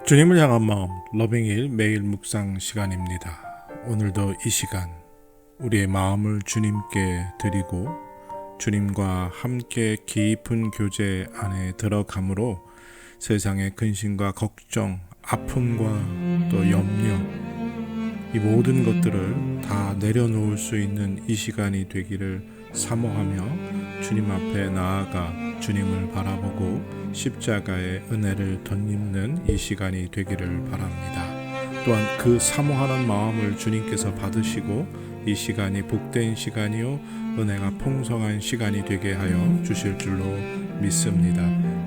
주님을 향한 마음 러빙일 매일 묵상 시간입니다. 오늘도 이 시간 우리의 마음을 주님께 드리고 주님과 함께 깊은 교제 안에 들어감으로 세상의 근심과 걱정, 아픔과 또 염려, 이 모든 것들을 다 내려놓을 수 있는 이 시간이 되기를 사모하며 주님 앞에 나아가 주님을 바라보고 십자가의 은혜를 덧입는 이 시간이 되기를 바랍니다. 또한 그 사모하는 마음을 주님께서 받으시고 이 시간이 복된 시간이요 은혜가 풍성한 시간이 되게 하여 주실 줄로 믿습니다.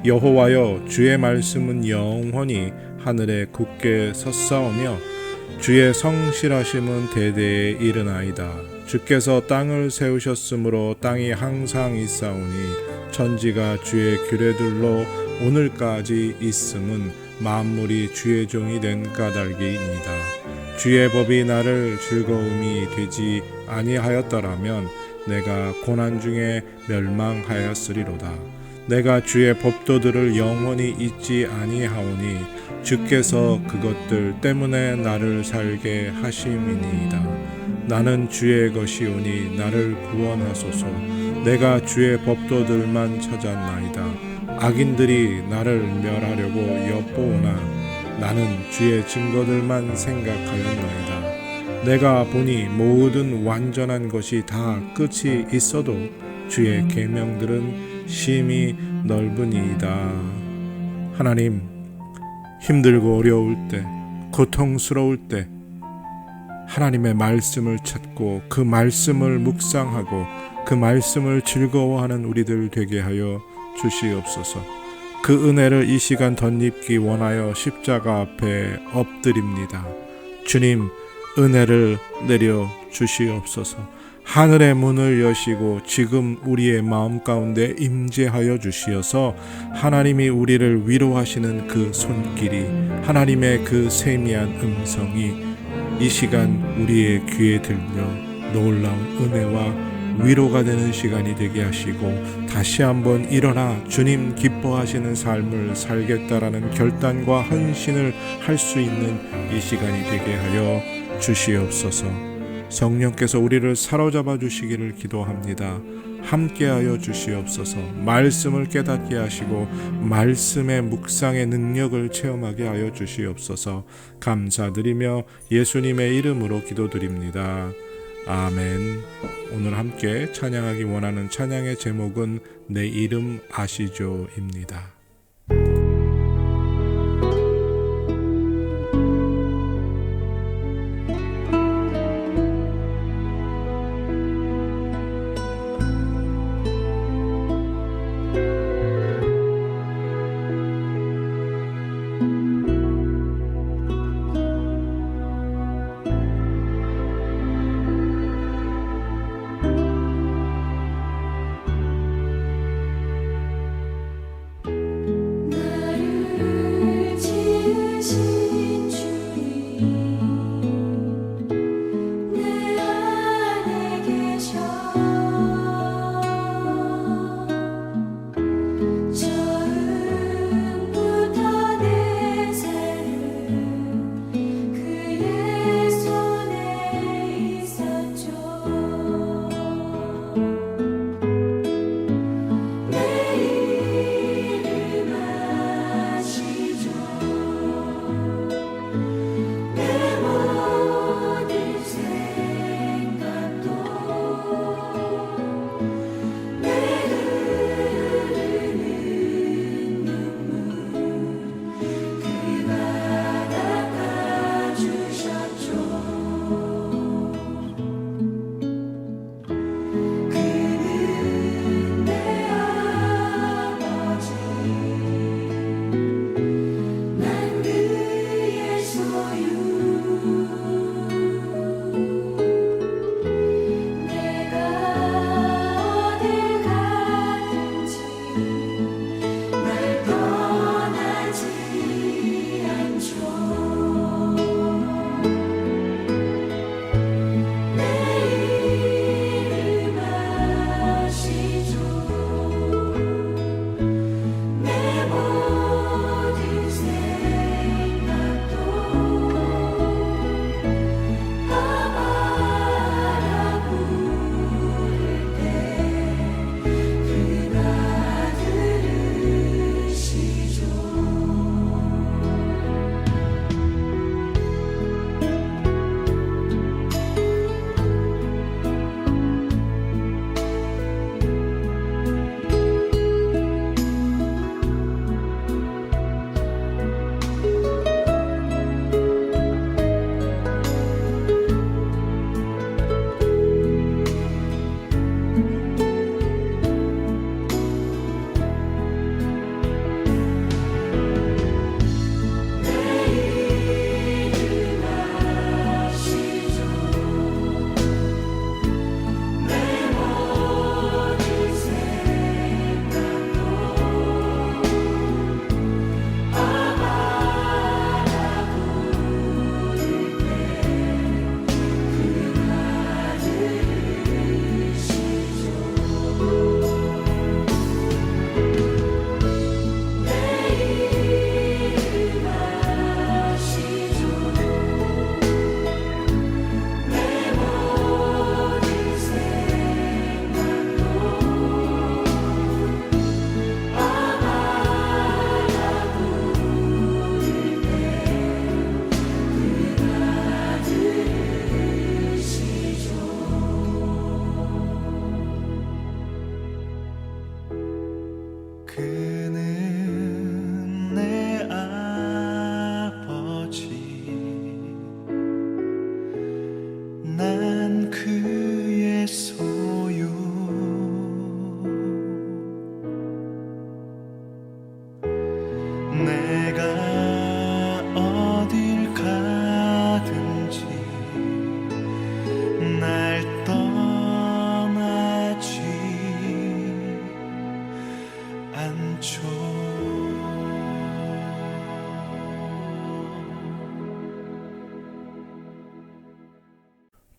여호와여, 주의 말씀은 영원히 하늘에 굳게 섰사오며 주의 성실하심은 대대에 이르나이다. 주께서 땅을 세우셨으므로 땅이 항상 있사오니 천지가 주의 규례들로 오늘까지 있음은 만물이 주의 종이 된 까닭이니이다. 주의 법이 나를 즐거움이 되지 아니하였더라면 내가 고난 중에 멸망하였으리로다. 내가 주의 법도들을 영원히 잊지 아니하오니 주께서 그것들 때문에 나를 살게 하심이니이다. 나는 주의 것이오니 나를 구원하소서. 내가 주의 법도들만 찾았나이다. 악인들이 나를 멸하려고 엿보오나 나는 주의 증거들만 생각하였나이다. 내가 보니 모든 완전한 것이 다 끝이 있어도 주의 계명들은 심히 넓으니이다. 하나님, 힘들고 어려울 때, 고통스러울 때 하나님의 말씀을 찾고 그 말씀을 묵상하고 그 말씀을 즐거워하는 우리들 되게 하여 주시옵소서. 그 은혜를 이 시간 덧입기 원하여 십자가 앞에 엎드립니다. 주님, 은혜를 내려 주시옵소서. 하늘의 문을 여시고 지금 우리의 마음 가운데 임재하여 주시어서 하나님이 우리를 위로하시는 그 손길이, 하나님의 그 세미한 음성이 이 시간 우리의 귀에 들려 놀라운 은혜와 위로가 되는 시간이 되게 하시고 다시 한번 일어나 주님 기뻐하시는 삶을 살겠다라는 결단과 헌신을 할 수 있는 이 시간이 되게 하여 주시옵소서. 성령께서 우리를 사로잡아 주시기를 기도합니다. 함께하여 주시옵소서. 말씀을 깨닫게 하시고 말씀의 묵상의 능력을 체험하게 하여 주시옵소서. 감사드리며 예수님의 이름으로 기도드립니다. 아멘. 오늘 함께 찬양하기 원하는 찬양의 제목은 내 이름 아시죠입니다.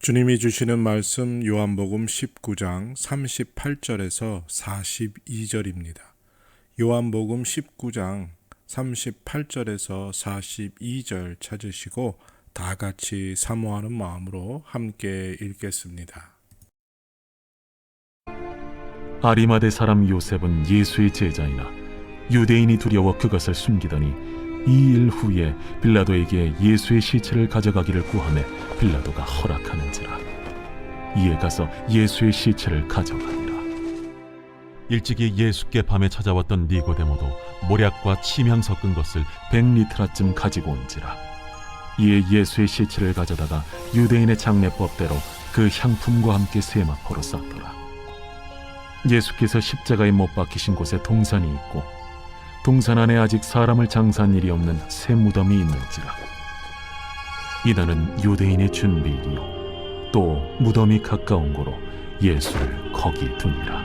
주님이 주시는 말씀 요한복음 19장 38절에서 42절입니다. 요한복음 19장 38절에서 42절 찾으시고 다 같이 사모하는 마음으로 함께 읽겠습니다. 아리마대 사람 요셉은 예수의 제자이나 유대인이 두려워 그것을 숨기더니 2일 후에 빌라도에게 예수의 시체를 가져가기를 구하매 빌라도가 허락하는지라. 이에 가서 예수의 시체를 가져가니라. 일찍이 예수께 밤에 찾아왔던 니고데모도 모략과 침향 섞은 것을 100리트라쯤 가지고 온지라. 이에 예수의 시체를 가져다가 유대인의 장례법대로 그 향품과 함께 세마포로 쌌더라. 예수께서 십자가에 못 박히신 곳에 동산이 있고 동산 안에 아직 사람을 장사한 일이 없는 새 무덤이 있는지라. 이날은 유대인의 준비일이요 또 무덤이 가까운 고로 예수를 거기 두니라.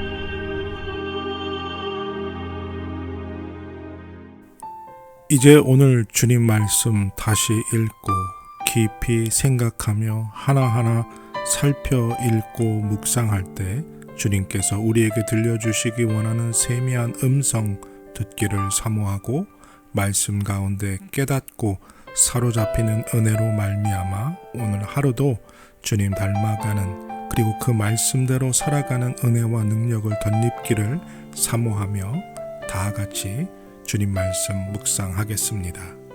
이제 오늘 주님 말씀 다시 읽고 깊이 생각하며 하나하나 살펴 읽고 묵상할 때 주님께서 우리에게 들려주시기 원하는 세미한 음성 듣기를 사모하고 말씀 가운데 깨닫고 사로잡히는 은혜로 말미암아 오늘 하루도 주님 닮아가는 그리고 그 말씀대로 살아가는 은혜와 능력을 덧입기를 사모하며 다 같이 주님 말씀 묵상하겠습니다.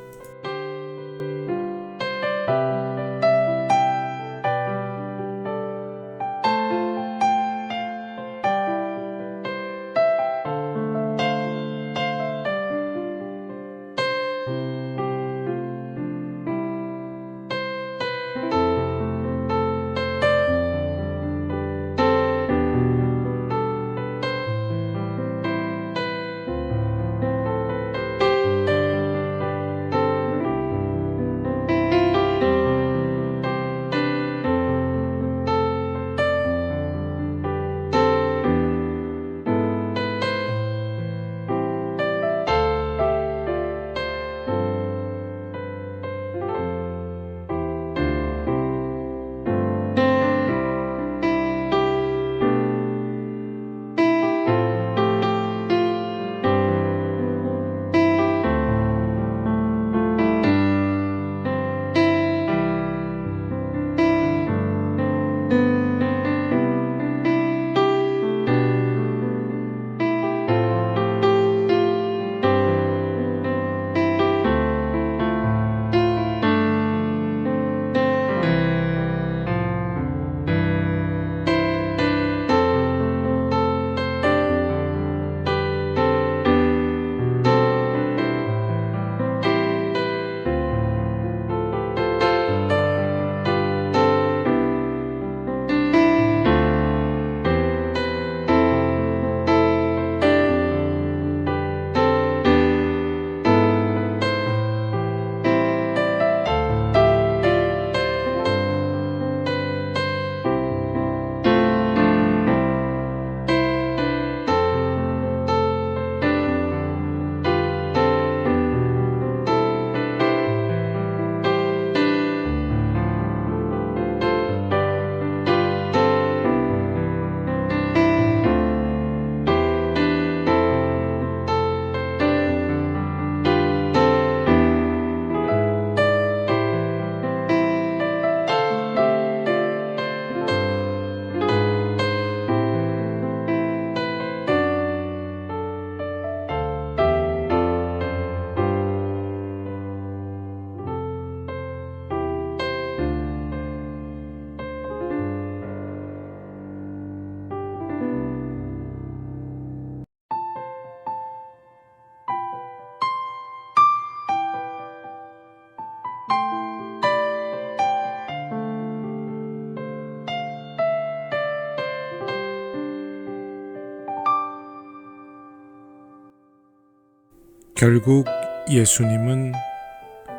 결국 예수님은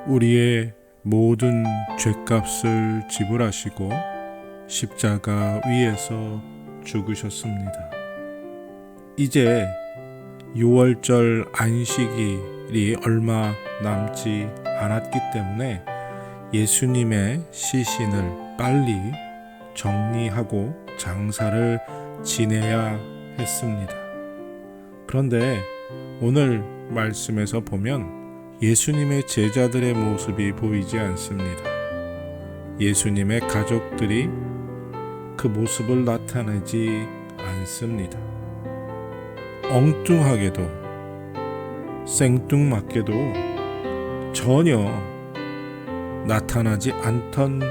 우리의 모든 죄값을 지불하시고 십자가 위에서 죽으셨습니다. 이제 6월절 안식일이 얼마 남지 않았기 때문에 예수님의 시신을 빨리 정리하고 장사를 지내야 했습니다. 그런데 오늘 말씀에서 보면 예수님의 제자들의 모습이 보이지 않습니다. 예수님의 가족들이 그 모습을 나타내지 않습니다. 엉뚱하게도 생뚱맞게도 전혀 나타나지 않던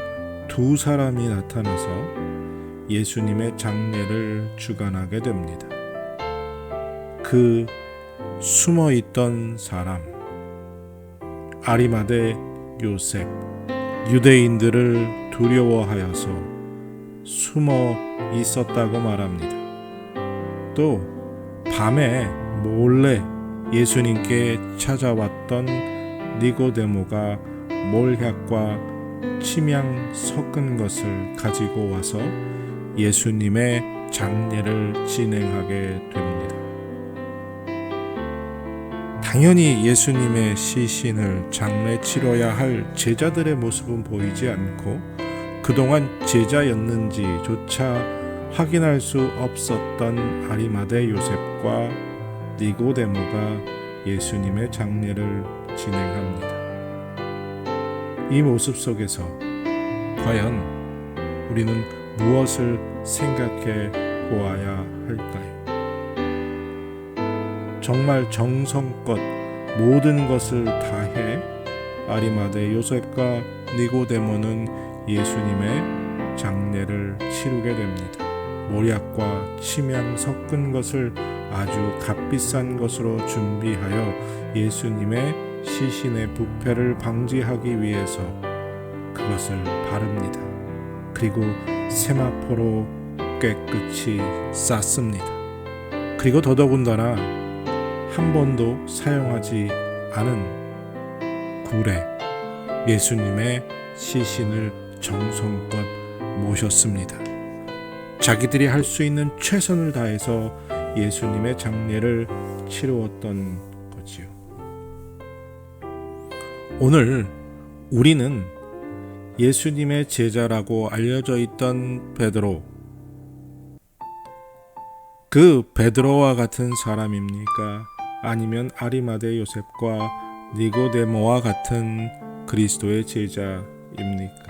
두 사람이 나타나서 예수님의 장례를 주관하게 됩니다. 그 숨어있던 사람, 아리마대 요셉, 유대인들을 두려워하여서 숨어 있었다고 말합니다. 또 밤에 몰래 예수님께 찾아왔던 니고데모가 몰약과 침향 섞은 것을 가지고 와서 예수님의 장례를 진행하게 됩니다. 당연히 예수님의 시신을 장례 치러야 할 제자들의 모습은 보이지 않고 그동안 제자였는지조차 확인할 수 없었던 아리마대 요셉과 니고데모가 예수님의 장례를 진행합니다. 이 모습 속에서 과연 우리는 무엇을 생각해 보아야 할까요? 정말 정성껏 모든 것을 다해 아리마대 요셉과 니고데모는 예수님의 장례를 치르게 됩니다. 모략과 침향 섞은 것을 아주 값비싼 것으로 준비하여 예수님의 시신의 부패를 방지하기 위해서 그것을 바릅니다. 그리고 세마포로 깨끗이 쌌습니다. 그리고 더더군다나 한 번도 사용하지 않은 굴에 예수님의 시신을 정성껏 모셨습니다. 자기들이 할 수 있는 최선을 다해서 예수님의 장례를 치루었던 거지요. 오늘 우리는 예수님의 제자라고 알려져 있던 베드로, 그 베드로와 같은 사람입니까? 아니면 아리마대 요셉과 니고데모와 같은 그리스도의 제자입니까?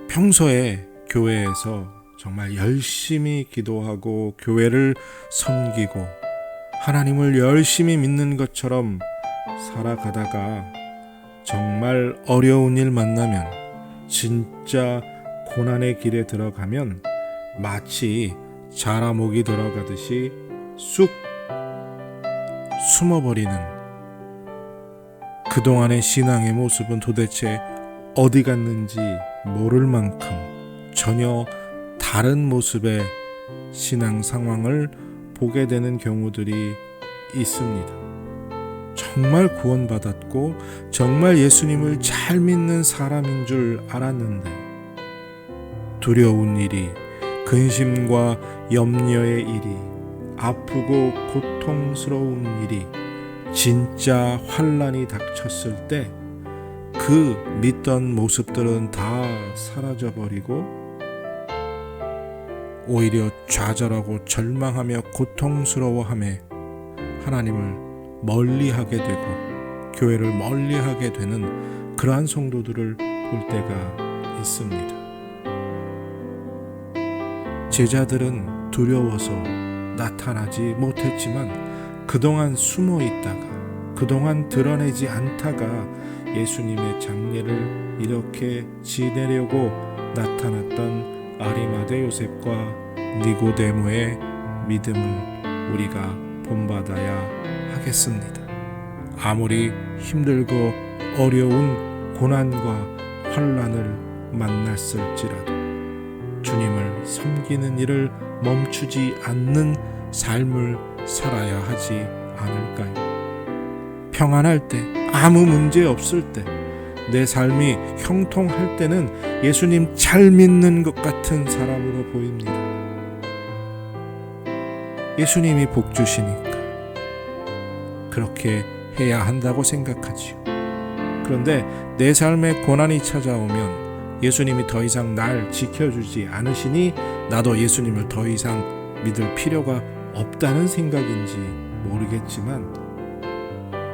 평소에 교회에서 정말 열심히 기도하고 교회를 섬기고 하나님을 열심히 믿는 것처럼 살아가다가 정말 어려운 일 만나면, 진짜 고난의 길에 들어가면 마치 자라목이 들어가듯이 쑥 숨어버리는 그동안의 신앙의 모습은 도대체 어디 갔는지 모를 만큼 전혀 다른 모습의 신앙 상황을 보게 되는 경우들이 있습니다. 정말 구원받았고 정말 예수님을 잘 믿는 사람인 줄 알았는데 두려운 일이, 근심과 염려의 일이, 아프고 고통스러운 일이, 진짜 환난이 닥쳤을 때 그 믿던 모습들은 다 사라져버리고 오히려 좌절하고 절망하며 고통스러워하며 하나님을 멀리하게 되고 교회를 멀리하게 되는 그러한 성도들을 볼 때가 있습니다. 제자들은 두려워서 나타나지 못했지만 그동안 숨어 있다가, 그동안 드러내지 않다가 예수님의 장례를 이렇게 지내려고 나타났던 아리마대 요셉과 니고데모의 믿음을 우리가 본받아야 하겠습니다. 아무리 힘들고 어려운 고난과 환난을 만났을지라도 주님을 섬기는 일을 멈추지 않는 삶을 살아야 하지 않을까요? 평안할 때, 아무 문제 없을 때, 내 삶이 형통할 때는 예수님 잘 믿는 것 같은 사람으로 보입니다. 예수님이 복 주시니까 그렇게 해야 한다고 생각하지요. 그런데 내 삶에 고난이 찾아오면 예수님이 더 이상 날 지켜주지 않으시니 나도 예수님을 더 이상 믿을 필요가 없다는 생각인지 모르겠지만,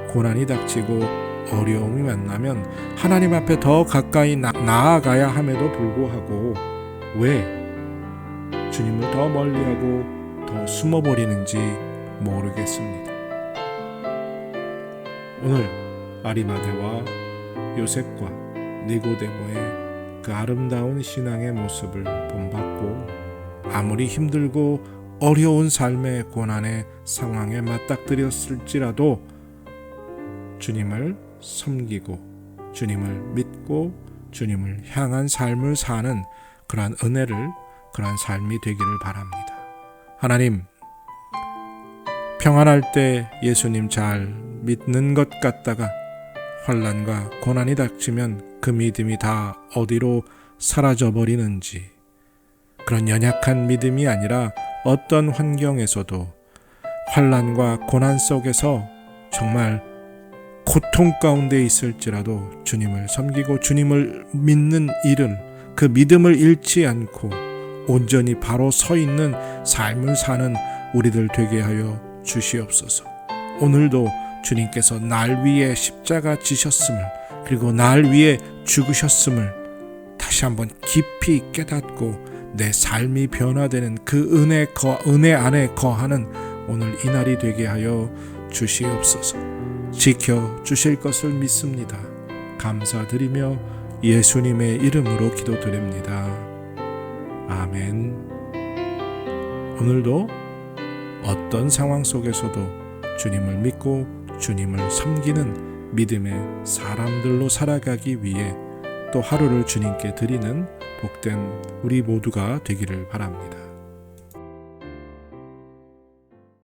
고난이 닥치고 어려움이 만나면 하나님 앞에 더 가까이 나아가야 함에도 불구하고 왜 주님을 더 멀리하고 더 숨어버리는지 모르겠습니다. 오늘 아리마대와 요셉과 니고데모의 그 아름다운 신앙의 모습을 본받고 아무리 힘들고 어려운 삶의 고난의 상황에 맞닥뜨렸을지라도 주님을 섬기고 주님을 믿고 주님을 향한 삶을 사는 그러한 은혜를, 그러한 삶이 되기를 바랍니다. 하나님, 평안할 때 예수님 잘 믿는 것 같다가 환난과 고난이 닥치면 그 믿음이 다 어디로 사라져 버리는지, 그런 연약한 믿음이 아니라 어떤 환경에서도 환난과 고난 속에서 정말 고통 가운데 있을지라도 주님을 섬기고 주님을 믿는 일을, 그 믿음을 잃지 않고 온전히 바로 서 있는 삶을 사는 우리들 되게 하여 주시옵소서. 오늘도 주님께서 날 위해 십자가 지셨음을, 그리고 날 위해 죽으셨음을 다시 한번 깊이 깨닫고 내 삶이 변화되는 그 은혜 안에 거하는 오늘 이 날이 되게 하여 주시옵소서. 지켜 주실 것을 믿습니다. 감사드리며 예수님의 이름으로 기도드립니다. 아멘. 오늘도 어떤 상황 속에서도 주님을 믿고 주님을 섬기는 믿음의 사람들로 살아가기 위해 또 하루를 주님께 드리는 복된 우리 모두가 되기를 바랍니다.